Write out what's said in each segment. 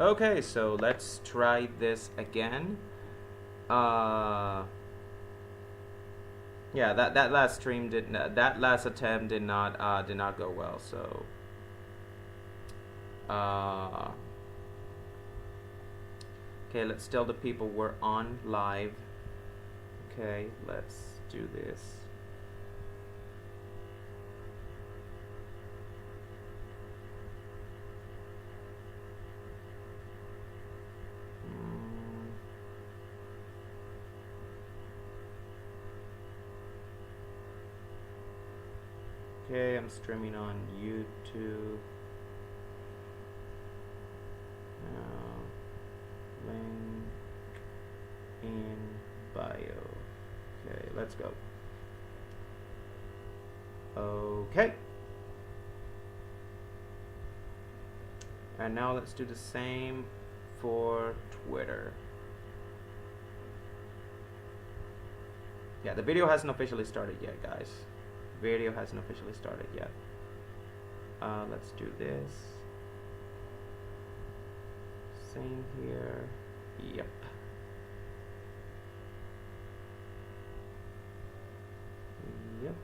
Okay, so let's try this again. Uh, yeah, that last stream that last attempt did not go well. So, uh, okay, let's tell the people we're on live. Okay, let's do this. Okay, I'm streaming on YouTube. Link in bio. Okay, let's go. Okay. And now let's do the same for Twitter. Yeah, the video hasn't officially started yet, guys. Video hasn't officially started yet. Let's do this. Same here. Yep. Yep.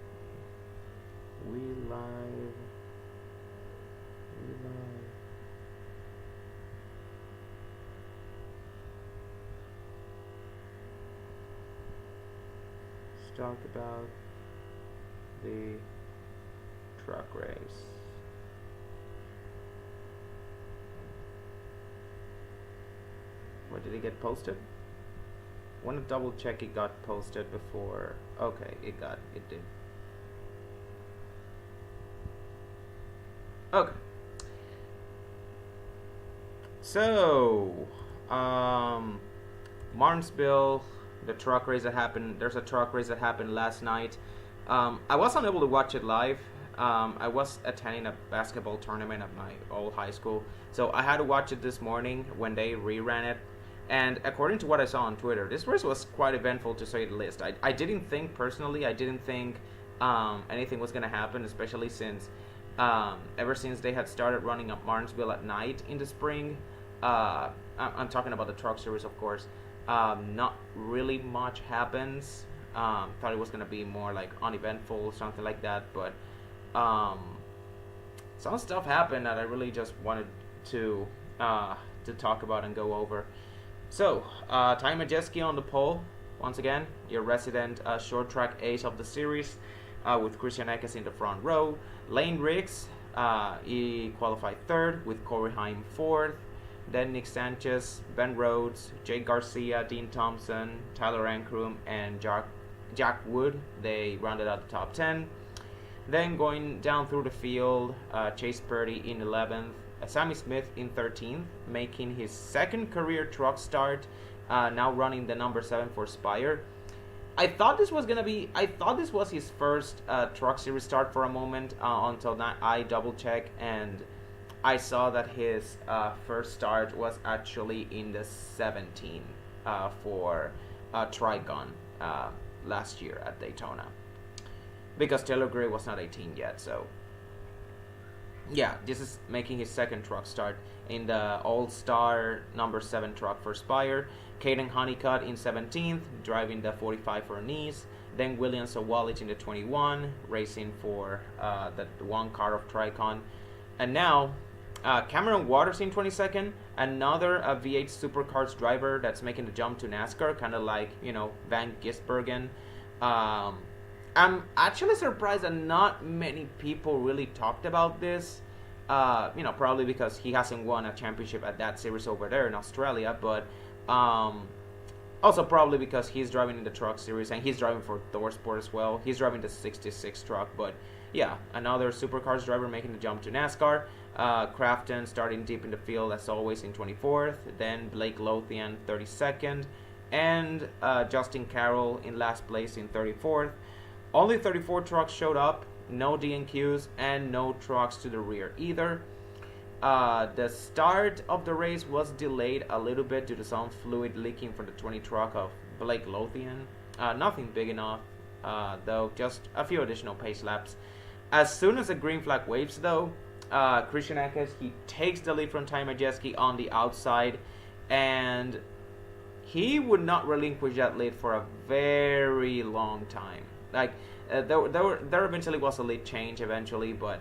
We live. We live. Let's talk about the truck race. What did it get posted? Want to double check it got posted before. Okay, it did. Okay. So, Martinsville, the truck race that happened. There's a truck race that happened last night. I was unable to watch it live. I was attending a basketball tournament at my old high school, so I had to watch it this morning when they reran it. And according to what I saw on Twitter, this race was quite eventful, to say the least. I didn't think personally, anything was going to happen, especially since ever since they had started running up Martinsville at night in the spring. I'm talking about the truck series, of course. Not really much happens. Thought it was going to be more like uneventful, something like that, but some stuff happened that I really just wanted to talk about and go over. So, Ty Majeski on the pole, once again, your resident short track ace of the series, with Christian Eckes in the front row. Lane Riggs, he qualified third, with Corey Heim fourth. Then Nick Sanchez, Ben Rhodes, Jake Garcia, Dean Thompson, Tyler Ankrum, and Jack Wood, they rounded out the top 10. Then going down through the field, Chase Purdy in 11th, Sammy Smith in 13th, making his second career truck start, now running the number 7 for Spire. I thought this was his first truck series start for a moment, until I double checked and I saw that his first start was actually in the 17 for Tricon last year at Daytona, because Taylor Gray was not 18 yet. So yeah, this is making his second truck start in the All-Star number 7 truck for Spire. Caden Honeycutt in 17th, driving the 45 for Nice. Then William Sawalich in the 21, racing for the one car of Tricon. And now Cameron Waters in 22nd, another V8 Supercars driver that's making the jump to NASCAR, kind of like, Van Gisbergen. I'm actually surprised that not many people really talked about this. Probably because he hasn't won a championship at that series over there in Australia, but also probably because he's driving in the truck series and he's driving for ThorSport as well. He's driving the 66 truck, but yeah, another Supercars driver making the jump to NASCAR. Crafton starting deep in the field as always in 24th, then Blake Lothian 32nd, and Justin Carroll in last place in 34th. Only 34 trucks showed up, no DNQs, and no trucks to the rear either. The start of the race was delayed a little bit due to some fluid leaking from the 20 truck of Blake Lothian. Nothing big enough, though, just a few additional pace laps. As soon as the green flag waves, though, Christian Eckes, he takes the lead from Ty Majeski on the outside, and he would not relinquish that lead for a very long time. Like, there eventually was a lead change eventually, but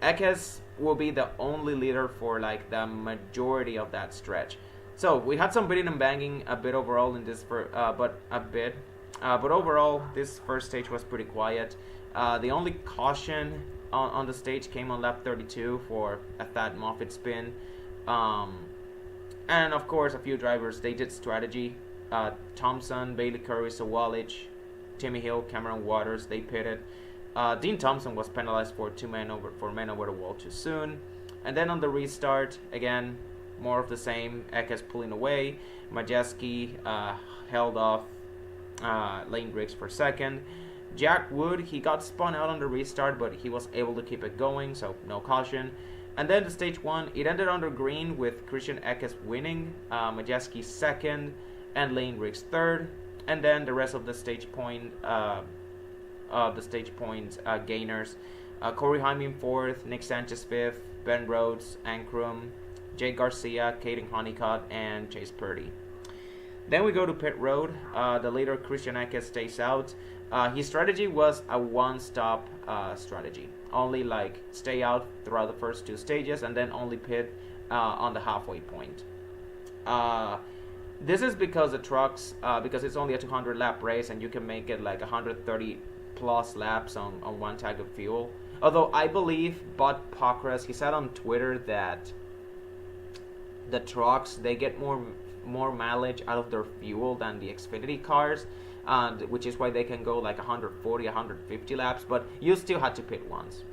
Eckes will be the only leader for like the majority of that stretch. So we had some bidding and banging a bit overall in this, but overall this first stage was pretty quiet. The only caution on the stage came on lap 32 for a Thad Moffitt spin. And of course, a few drivers, they did strategy. Thompson, Bailey Curry, Sawalich, Timmy Hill, Cameron Waters, they pitted. Dean Thompson was penalized for men over the wall too soon. And then on the restart, again, more of the same. Eckes pulling away. Majeski held off Lane Briggs for second. Jack Wood, he got spun out on the restart, but he was able to keep it going, so no caution. And then the stage one, it ended under green with Christian Eckes winning, Majeski second, and Lane Briggs third. And then the rest of the stage point, gainers: Corey Hyman fourth, Nick Sanchez fifth, Ben Rhodes, Ankrum, Jake Garcia, Caden Honeycutt, and Chase Purdy. Then we go to pit road. The leader Christian Eckes stays out. His strategy was a one-stop strategy. Only like stay out throughout the first two stages and then only pit on the halfway point. This is because the trucks, because it's only a 200 lap race and you can make it like 130 plus laps on one tank of fuel. Although I believe Bud Pockras, he said on Twitter that the trucks, they get more mileage out of their fuel than the Xfinity cars, which is why they can go like 140, 150 laps, but you still had to pit once.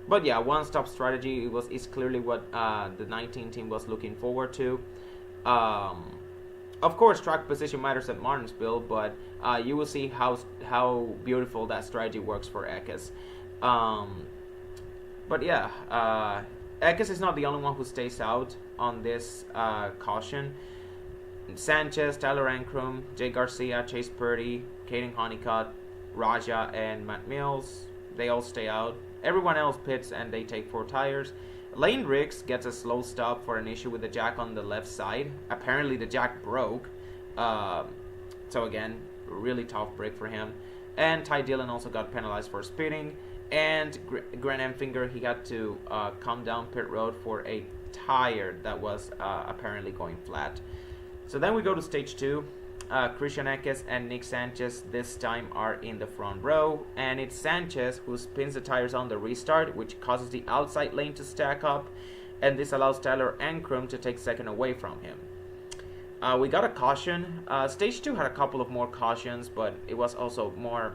But yeah, one-stop strategy is clearly what the 19 team was looking forward to. Of course, track position matters at Martinsville, but you will see how beautiful that strategy works for Eckes. But yeah, Eckes is not the only one who stays out on this caution. Sanchez, Tyler Ankrum, Jay Garcia, Chase Purdy, Caden Honeycutt, Raja, and Matt Mills, they all stay out. Everyone else pits and they take 4 tires. Lane Briggs gets a slow stop for an issue with the jack on the left side. Apparently the jack broke. So again, really tough break for him. And Ty Dillon also got penalized for speeding. And Grant Enfinger, he got to come down pit road for a tire that was apparently going flat. So then we go to stage 2. Christian Eckes and Nick Sanchez this time are in the front row, and it's Sanchez who spins the tires on the restart, which causes the outside lane to stack up, and this allows Tyler Ankrum to take second away from him. We got a caution. Stage 2 had a couple of more cautions, but it was also more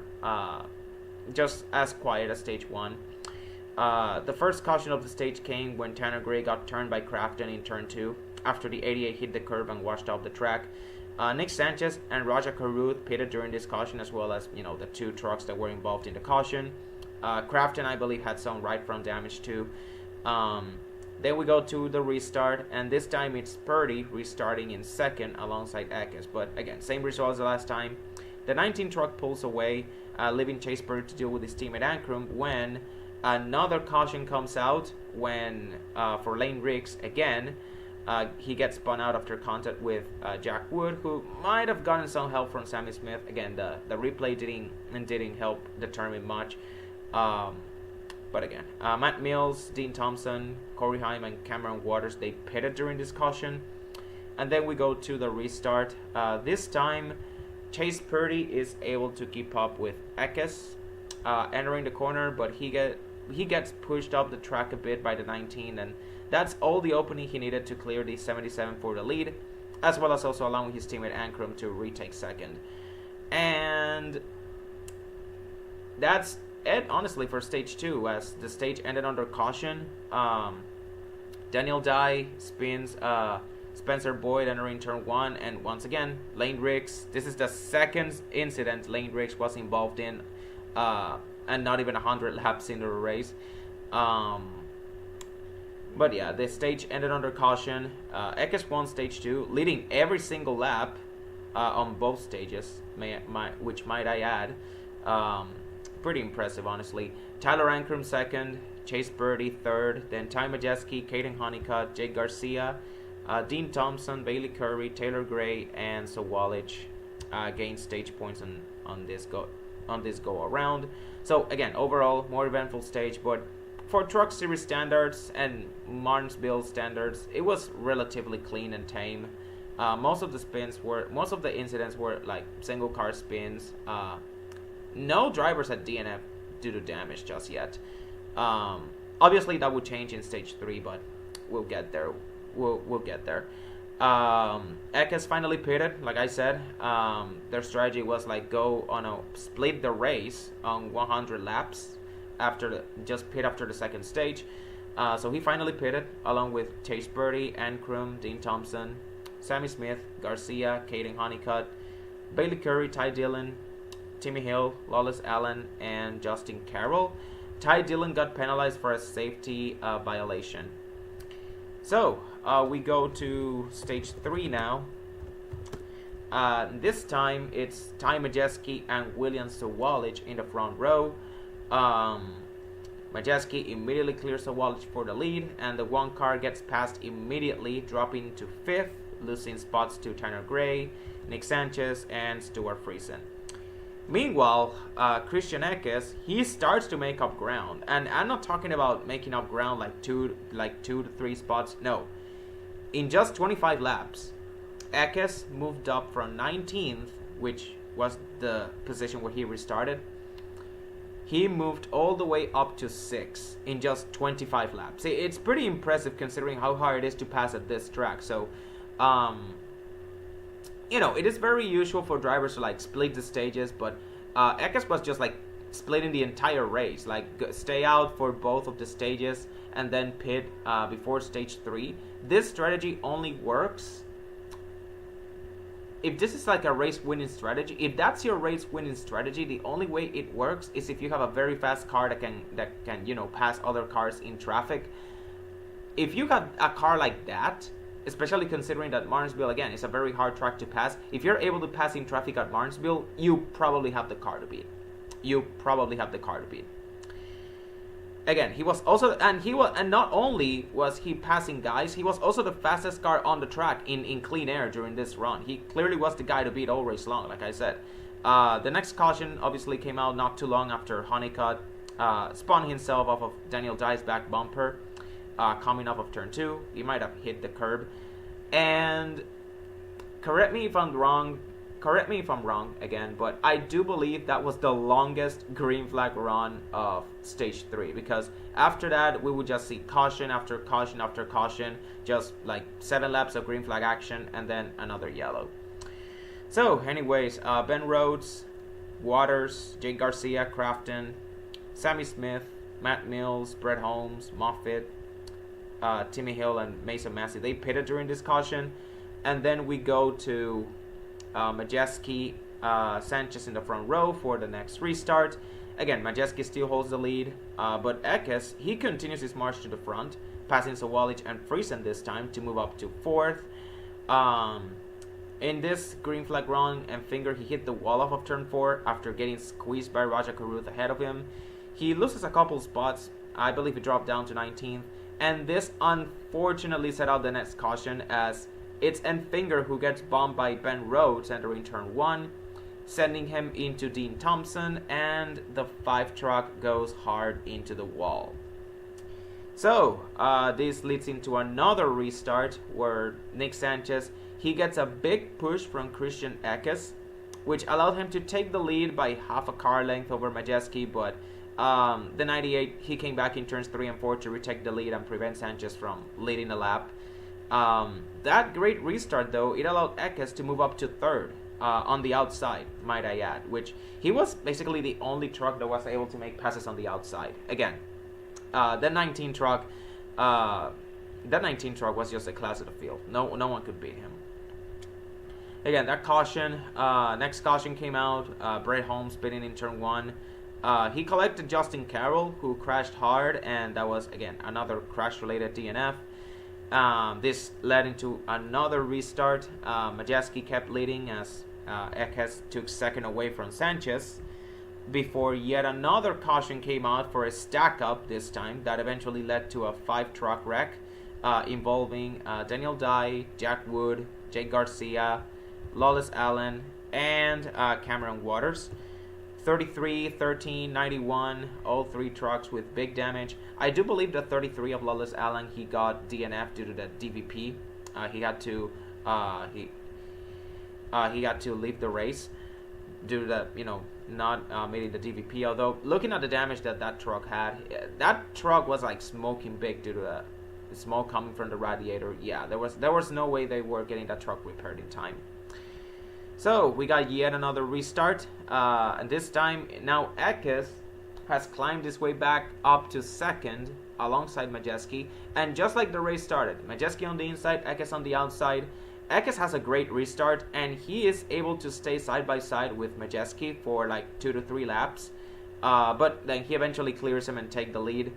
just as quiet as stage 1. The first caution of the stage came when Tanner Gray got turned by Crafton in turn 2 after the 88 hit the curb and washed off the track. Nick Sanchez and Raja Karuth pitted during this caution, as well as the 2 trucks that were involved in the caution. Crafton, I believe, had some right front damage too. Then we go to the restart, and this time it's Purdy restarting in second alongside Eckes. But again, same result as the last time. The 19 truck pulls away, leaving Chase Purdy to deal with his teammate Ankrum when another caution comes out for Lane Briggs again. He gets spun out after contact with Jack Wood, who might have gotten some help from Sammy Smith. Again, the replay didn't help determine much. But again, Matt Mills, Dean Thompson, Corey Hyman, and Cameron Waters, they pitted during this caution. And then we go to the restart. This time, Chase Purdy is able to keep up with Eckes entering the corner, but he gets pushed up the track a bit by the 19, and that's all the opening he needed to clear the 77 for the lead, as well as also allowing his teammate Ankrum to retake second. And that's it, honestly, for stage 2, as the stage ended under caution. Daniel Dye spins Spencer Boyd entering turn 1, and once again, Lane Briggs. This is the second incident Lane Briggs was involved in, and not even 100 laps into the race. But yeah, the stage ended under caution. Eckes won stage 2, leading every single lap on both stages, which might I add. pretty impressive, honestly. Tyler Ankrum second, Chase Birdie third, then Ty Majeski, Caden Honeycutt, Jake Garcia, Dean Thompson, Bailey Curry, Taylor Gray, and Sawalich gained stage points on this go around. So again, overall more eventful stage, but for Truck Series standards and Martinsville standards, it was relatively clean and tame. Most of the incidents were like single car spins. No drivers had DNF due to damage just yet. Obviously that would change in stage 3, but we'll get there. We'll get there. Eckes finally pitted, like I said. Their strategy was like go on a split the race on 100 laps just pit after the second stage. So he finally pitted along with Chase Birdie, Ankrum, Dean Thompson, Sammy Smith, Garcia, Caden Honeycutt, Bailey Curry, Ty Dillon, Timmy Hill, Lawless Allen, and Justin Carroll. Ty Dillon got penalized for a safety violation. So we go to stage 3 now. This time it's Ty Majeski and William Sawalich in the front row. Majeski immediately clears Sawalich for the lead, and the one car gets passed immediately, dropping to 5th, losing spots to Tanner Gray, Nick Sanchez, and Stuart Friesen. Meanwhile, Christian Eckes, he starts to make up ground, and I'm not talking about making up ground like two to three spots. No, in just 25 laps, Eckes moved up from 19th, which was the position where he restarted. He moved all the way up to 6th in just 25 laps. It's pretty impressive considering how hard it is to pass at this track. So, it is very usual for drivers to like split the stages, but Eckes was just like splitting the entire race, like stay out for both of the stages and then pit before stage 3. This strategy only works if this is like a race winning strategy. If that's your race winning strategy, the only way it works is if you have a very fast car that can pass other cars in traffic. If you have a car like that, especially considering that Martinsville, again, is a very hard track to pass. If you're able to pass in traffic at Martinsville, you probably have the car to beat. Again, he was also, and not only was he passing guys, he was also the fastest car on the track in clean air during this run. He clearly was the guy to beat all race long, like I said. The next caution obviously came out not too long after Honeycutt spun himself off of Daniel Dye's back bumper. Coming off of turn 2, he might have hit the curb, and correct me if I'm wrong again, but I do believe that was the longest green flag run of stage 3, because after that we would just see caution after caution after caution, just like 7 laps of green flag action and then another yellow. So anyways, Ben Rhodes, Waters, Jake Garcia, Crafton, Sammy Smith, Matt Mills, Brett Holmes, Moffitt, Timmy Hill, and Mason Massey, they pitted during this caution. And then we go to Majeski, Sanchez in the front row for the next restart. Again, Majeski still holds the lead, but Eckes, he continues his march to the front, passing Sawalich and Friesen this time to move up to 4th. In this green flag run and finger, he hit the wall off of turn 4 after getting squeezed by Raja Karuth ahead of him. He loses a couple spots. I believe he dropped down to 19th. And this unfortunately set out the next caution, as it's Enfinger who gets bombed by Ben Rhodes entering turn 1, sending him into Dean Thompson, and the 5 truck goes hard into the wall. So this leads into another restart where Nick Sanchez, he gets a big push from Christian Eckes, which allowed him to take the lead by half a car length over Majeski, but the 98, he came back in turns 3 and 4 to retake the lead and prevent Sanchez from leading the lap. That great restart, though, it allowed Eckes to move up to 3rd on the outside, might I add, which he was basically the only truck that was able to make passes on the outside. Again, that 19 truck was just a class of the field. No one could beat him. Again, that caution, next caution came out, Brett Holmes pitting in turn 1. He collected Justin Carroll, who crashed hard, and that was, again, another crash-related DNF. This led into another restart. Majeski kept leading as Eckes took second away from Sanchez. before yet another caution came out for a stack up this time that eventually led to a 5-truck wreck involving Daniel Dye, Jack Wood, Jake Garcia, Lawless Allen, and Cameron Waters. 33, 13, 91, all 3 trucks with big damage. I do believe that 33 of Lawless Allen, he got DNF due to the DVP. He had to leave the race due to the, not meeting the DVP. Although looking at the damage that truck had, that truck was like smoking big due to the smoke coming from the radiator. Yeah, there was no way they were getting that truck repaired in time. So we got yet another restart, and this time now Ekes has climbed his way back up to second alongside Majeski, and just like the race started, Majeski on the inside, Ekes on the outside. Ekes has a great restart, and he is able to stay side by side with Majeski for like 2 to 3 laps, but then he eventually clears him and take the lead.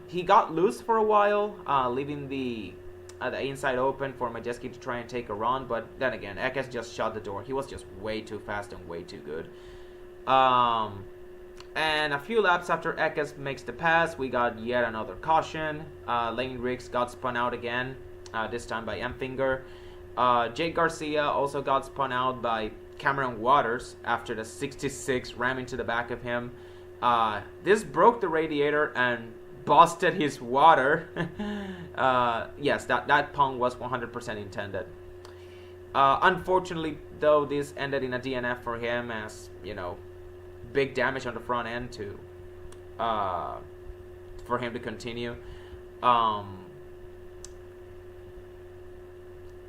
He got loose for a while, leaving the inside open for Majeski to try and take a run, but then again, Ekes just shut the door. He was just way too fast and way too good. And a few laps after Ekes makes the pass, we got yet another caution. Lane Riggs got spun out again, this time by M-Finger. Jake Garcia also got spun out by Cameron Waters after the 66 ram into the back of him. This broke the radiator and busted his water. Yes, that pun was 100% intended. Unfortunately, though, this ended in a DNF for him, as big damage on the front end for him to continue.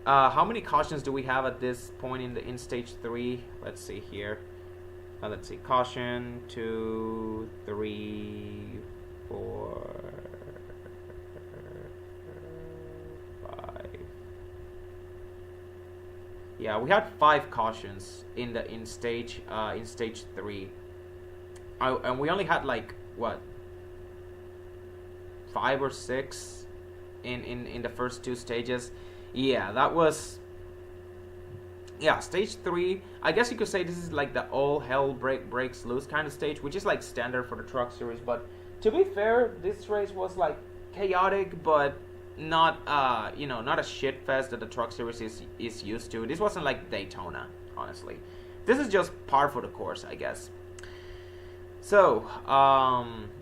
How many cautions do we have at this point in stage 3? Let's see here. Let's see, caution 2, 3, 4, 5. Yeah, we had 5 cautions in stage 3, and we only had like what, 5 or 6 in the first 2 stages. Yeah, that was. Yeah, stage 3, I guess you could say this is like the all hell breaks loose kind of stage, which is like standard for the truck series. But to be fair, this race was like chaotic, but not not a shit fest that the truck series is used to. This wasn't like Daytona, honestly. This is just par for the course, I guess. So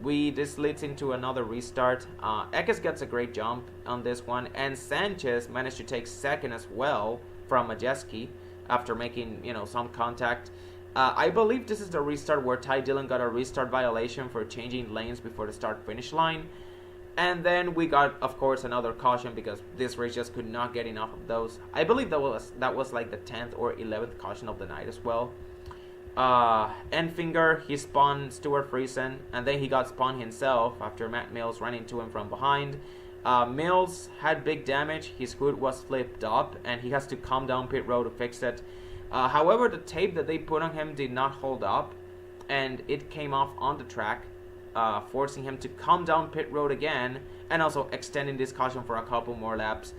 this leads into another restart. Ekes gets a great jump on this one, and Sanchez managed to take second as well from Majeski after making some contact. I believe this is the restart where Ty Dillon got a restart violation for changing lanes before the start-finish line. And then we got, of course, another caution because this race just could not get enough of those. I believe that was like the 10th or 11th caution of the night as well. Enfinger, he spun Stuart Friesen, and then he got spun himself after Matt Mills ran into him from behind. Mills had big damage. His hood was flipped up, and he has to come down pit road to fix it. However, the tape that they put on him did not hold up, and it came off on the track, forcing him to come down pit road again, and also extending this caution for a couple more laps.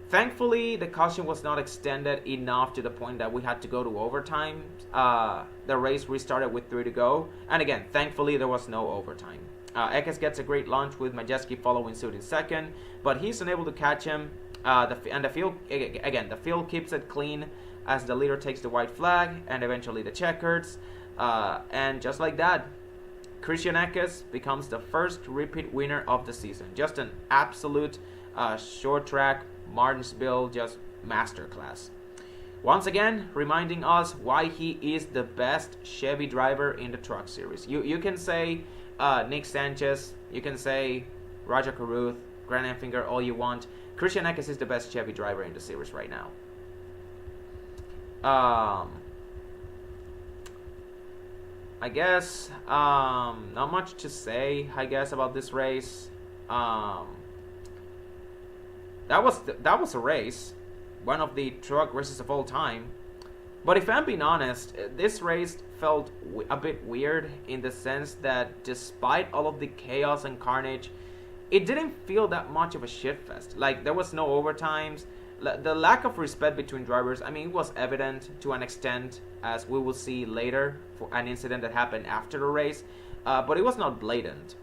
Thankfully, the caution was not extended enough to the point that we had to go to overtime. The race restarted with 3 to go, and again, thankfully, there was no overtime. Ekes gets a great launch with Majeski following suit in second, but he's unable to catch him. The field keeps it clean as the leader takes the white flag and eventually the checkers. And just like that, Christian Ekes becomes the first repeat winner of the season. Just an absolute short track Martinsville just masterclass. Once again, reminding us why he is the best Chevy driver in the truck series. You can say Nick Sanchez, you can say Roger Carruth, Grant Enfinger, all you want. Christian Ekes is the best Chevy driver in the series right now. I guess not much to say, I guess, about this race. That was a race, one of the truck races of all time. But if I'm being honest, this race felt a bit weird in the sense that despite all of the chaos and carnage, it didn't feel that much of a shitfest. Like, there was no overtimes. the lack of respect between drivers, I mean, it was evident to an extent, as we will see later, for an incident that happened after the race, but it was not blatant.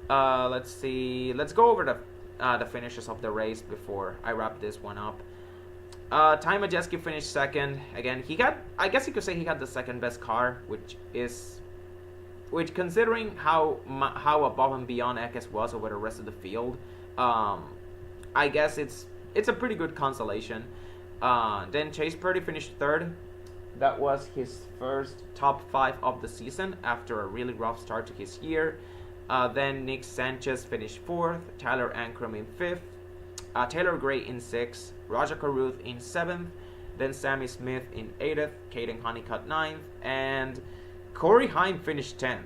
Let's see. Let's go over the finishes of the race before I wrap this one up. Ty Majeski finished second. Again, I guess you could say he had the second best car, which considering how above and beyond Ekes was over the rest of the field, I guess it's a pretty good consolation. Then Chase Purdy finished third. That was his first top 5 of the season after a really rough start to his year. Then Nick Sanchez finished 4th, Tyler Ankrum in 5th, Taylor Gray in 6th, Roger Carruth in 7th, then Sammy Smith in 8th, Caden Honeycutt 9th, and Corey Heim finished 10th.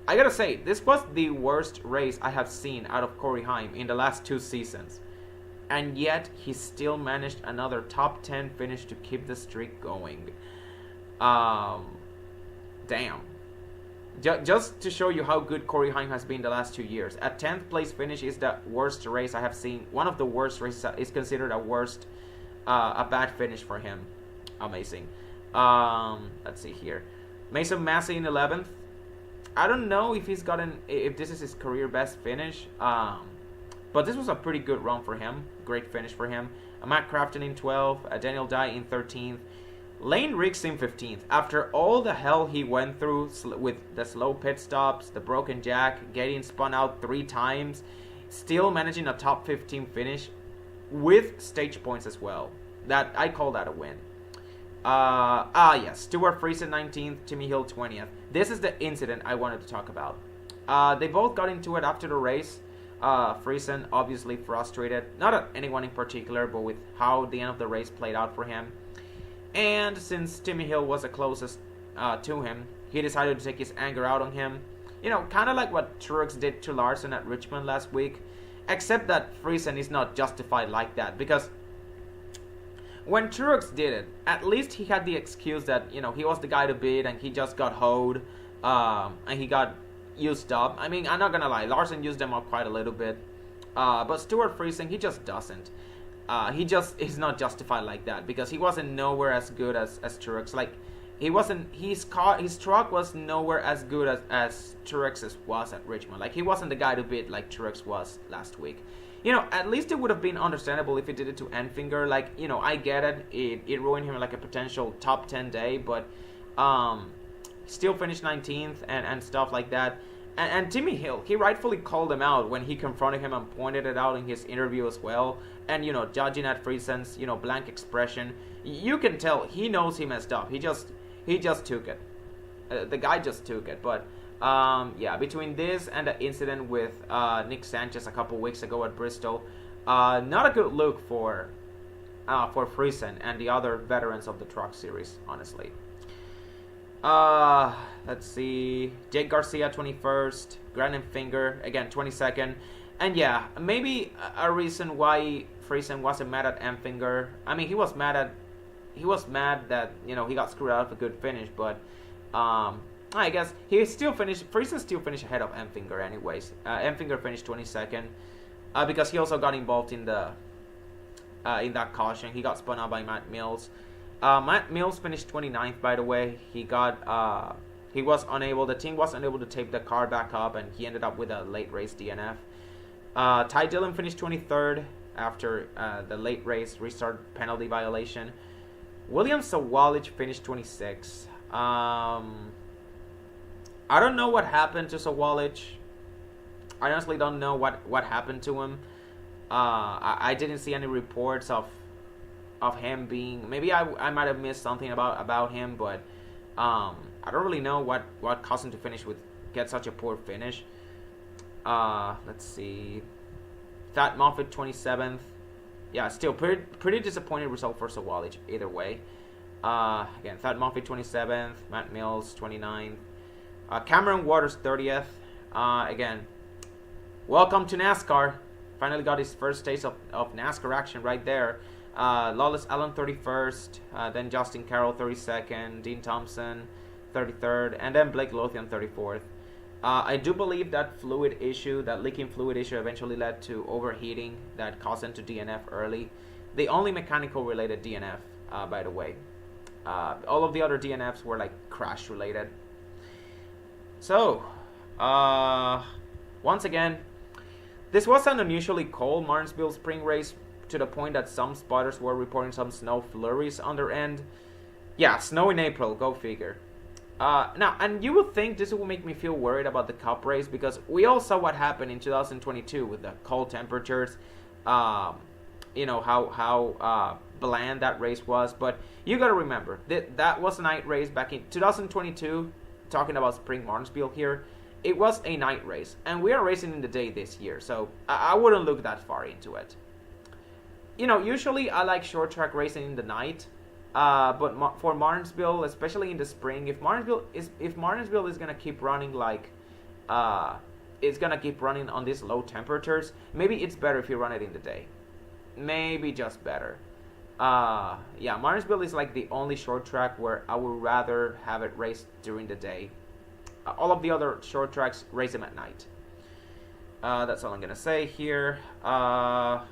I gotta say, this was the worst race I have seen out of Corey Heim in the last 2 seasons. And yet, he still managed another top 10 finish to keep the streak going. Damn. Just to show you how good Corey Heim has been the last 2 years. A 10th place finish is the worst race I have seen. One of the worst races is considered a bad finish for him. Amazing. Let's see here. Mason Massey in 11th. I don't know if if this is his career best finish. But this was a pretty good run for him. Great finish for him. Matt Crafton in 12th. Daniel Dye in 13th. Lane Riggs in 15th. After all the hell he went through with the slow pit stops, the broken jack, getting spun out 3 times, still managing a top 15 finish with stage points as well. That I call that a win. Yes. Stuart Friesen 19th, Timmy Hill 20th. This is the incident I wanted to talk about. They both got into it after the race. Friesen obviously frustrated, not at anyone in particular, but with how the end of the race played out for him. And since Timmy Hill was the closest to him, he decided to take his anger out on him. You know, kind of like what Truex did to Larson at Richmond last week. Except that Friesen is not justified like that. Because when Truex did it, at least he had the excuse that, you know, he was the guy to beat and he just got hoed. And he got used up. I mean, I'm not going to lie. Larson used them up quite a little bit. But Stuart Friesen, he just doesn't. He just is not justified like that because he wasn't nowhere as good as Truex. Like, he wasn't. His truck was nowhere as good as Truex's was at Richmond. Like, he wasn't the guy to beat like Truex was last week. You know, at least it would have been understandable if he did it to Enfinger. Like, you know, I get it. It ruined him like a potential top 10 day, but still finished 19th and stuff like that. And Timmy Hill, he rightfully called him out when he confronted him and pointed it out in his interview as well. And, you know, judging at Friesen's, you know, blank expression, you can tell he knows he messed up. He just took it. The guy just took it. But, yeah, between this and the incident with Nick Sanchez a couple weeks ago at Bristol, not a good look for Friesen and the other veterans of the Truck Series, honestly. Let's see. Jake Garcia 21st, Grant Enfinger again 22nd, and yeah, maybe a reason why Friesen wasn't mad at Enfinger. I mean, he was mad that, you know, he got screwed out of a good finish, but I guess Friesen still finished ahead of Enfinger anyways. Enfinger finished 22nd because he also got involved in that caution. He got spun out by Matt Mills. Matt Mills finished 29th, by the way. The team was unable to tape the car back up, and he ended up with a late race DNF. Ty Dillon finished 23rd after the late race restart penalty violation. William Sawalich finished 26th. I don't know what happened to Sawalich. I honestly don't know what happened to him. I didn't see any reports of him being, maybe I might have missed something about him, but I don't really know what caused him to get such a poor finish. Let's see. Thad Moffitt 27th. Yeah, still pretty disappointing result for Sawalich either way. Again, Thad Moffitt 27th, Matt Mills 29th, Cameron Waters 30th. Again, welcome to NASCAR. Finally got his first taste of NASCAR action right there. Lawless Allen 31st, then Justin Carroll 32nd, Dean Thompson 33rd, and then Blake Lothian 34th. I do believe that that leaking fluid issue eventually led to overheating that caused them to DNF early. The only mechanical related DNF, by the way. All of the other DNFs were like crash related. So, once again, this was an unusually cold Martinsville spring race, to the point that some spotters were reporting some snow flurries on their end. Yeah, snow in April, go figure. Now, and you would think this would make me feel worried about the Cup race, because we all saw what happened in 2022 with the cold temperatures. You know how bland that race was, but you gotta remember that was a night race back in 2022. Talking about spring Martinsville here, it was a night race, and we are racing in the day this year, so I wouldn't look that far into it. You know, usually I like short track racing in the night, but for Martinsville, especially in the spring, if Martinsville is gonna keep running like, it's gonna keep running on these low temperatures, maybe it's better if you run it in the day. Maybe just better. Yeah, Martinsville is like the only short track where I would rather have it raced during the day. All of the other short tracks, race them at night. That's all I'm gonna say here. Yeah,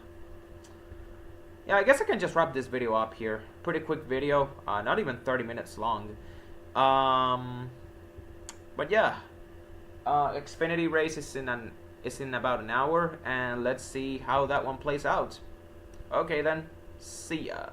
I guess I can just wrap this video up here. Pretty quick video, not even 30 minutes long. But yeah, Xfinity race is in about an hour, and let's see how that one plays out. Okay then, see ya.